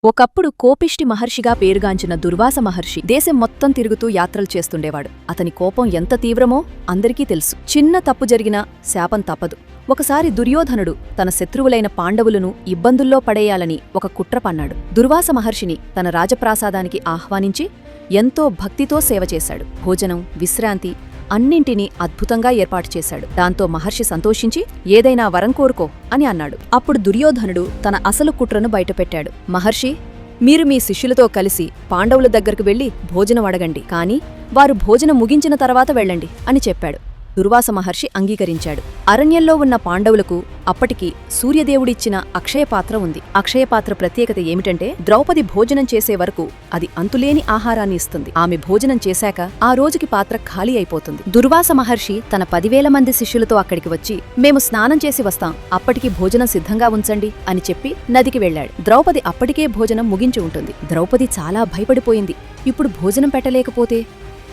ఒకప్పుడు కోపిష్టి మహర్షిగా పేరుగాంచిన దుర్వాస మహర్షి దేశం మొత్తం తిరుగుతూ యాత్రలు చేస్తుండేవాడు. అతని కోపం ఎంత తీవ్రమో అందరికీ తెలుసు. చిన్న తప్పు జరిగినా శాపం తప్పదు. ఒకసారి దుర్యోధనుడు తన శత్రువులైన పాండవులను ఇబ్బందుల్లో పడేయాలని ఒక కుట్ర పన్నాడు. దుర్వాస మహర్షిని తన రాజప్రాసాదానికి ఆహ్వానించి ఎంతో భక్తితో సేవ చేశాడు. భోజనం, విశ్రాంతి అన్నింటినీ అద్భుతంగా ఏర్పాటు చేశాడు. దాంతో మహర్షి సంతోషించి ఏదైనా వరం కోరుకో అని అన్నాడు. అప్పుడు దుర్యోధనుడు తన అసలు కుట్రను బయటపెట్టాడు. మహర్షి, మీరు మీ శిష్యులతో కలిసి పాండవుల దగ్గరకు వెళ్లి భోజనం అడగండి, కాని వారు భోజనం ముగించిన తర్వాత వెళ్ళండి అని చెప్పాడు. దుర్వాస మహర్షి అంగీకరించాడు. అరణ్యంలో ఉన్న పాండవులకు అప్పటికి సూర్యదేవుడిచ్చిన అక్షయపాత్ర ఉంది. అక్షయపాత్ర ప్రత్యేకత ఏమిటంటే ద్రౌపది భోజనం చేసే వరకు అది అంతులేని ఆహారాన్ని ఇస్తుంది. ఆమె భోజనం చేశాక ఆ రోజుకి పాత్ర ఖాళీ అయిపోతుంది. దుర్వాస మహర్షి తన 10,000 మంది శిష్యులతో అక్కడికి వచ్చి, మేము స్నానం చేసి వస్తాం, అప్పటికి భోజనం సిద్ధంగా ఉంచండి అని చెప్పి నదికి వెళ్లాడు. ద్రౌపది అప్పటికే భోజనం ముగించి ఉంటుంది. ద్రౌపది చాలా భయపడిపోయింది. ఇప్పుడు భోజనం పెట్టలేకపోతే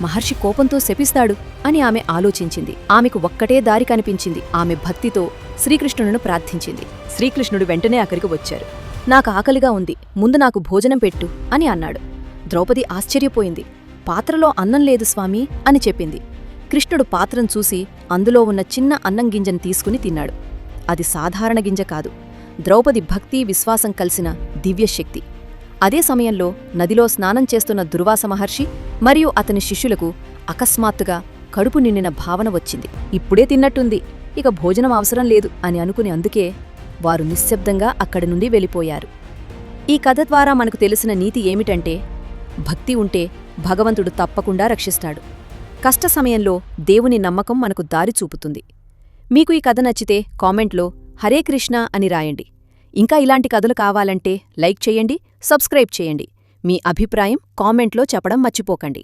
మహర్షి కోపంతో శపిస్తాడు అని ఆమె ఆలోచించింది. ఆమెకు ఒక్కటే దారి కనిపించింది. ఆమె భక్తితో శ్రీకృష్ణును ప్రార్థించింది. శ్రీకృష్ణుడు వెంటనే అక్కడికి వచ్చారు. నాకు ఆకలిగా ఉంది, ముందు నాకు భోజనం పెట్టు అని అన్నాడు. ద్రౌపది ఆశ్చర్యపోయింది. పాత్రలో అన్నం లేదు స్వామీ అని చెప్పింది. కృష్ణుడు పాత్రను చూసి అందులో ఉన్న చిన్న అన్నం గింజను తీసుకుని తిన్నాడు. అది సాధారణ గింజ కాదు, ద్రౌపది భక్తి విశ్వాసం కలిసిన దివ్యశక్తి. అదే సమయంలో నదిలో స్నానం చేస్తున్న దుర్వాస మహర్షి మరియు అతని శిష్యులకు అకస్మాత్తుగా కడుపు నిండిన భావన వచ్చింది. ఇప్పుడే తిన్నట్టుంది, ఇక భోజనం అవసరం లేదు అని అనుకుని అందుకే వారు నిశ్శబ్దంగా అక్కడి నుండి వెళ్ళిపోయారు. ఈ కథ ద్వారా మనకు తెలిసిన నీతి ఏమిటంటే, భక్తి ఉంటే భగవంతుడు తప్పకుండా రక్షిస్తాడు. కష్ట సమయంలో దేవుని నమ్మకం మనకు దారి చూపుతుంది. మీకు ఈ కథ నచ్చితే కామెంట్లో హరే కృష్ణ అని రాయండి. ఇంకా ఇలాంటి కథలు కావాలంటే లైక్ చేయండి, సబ్స్క్రైబ్ చేయండి. మీ అభిప్రాయం కామెంట్లో చెప్పడం మర్చిపోకండి.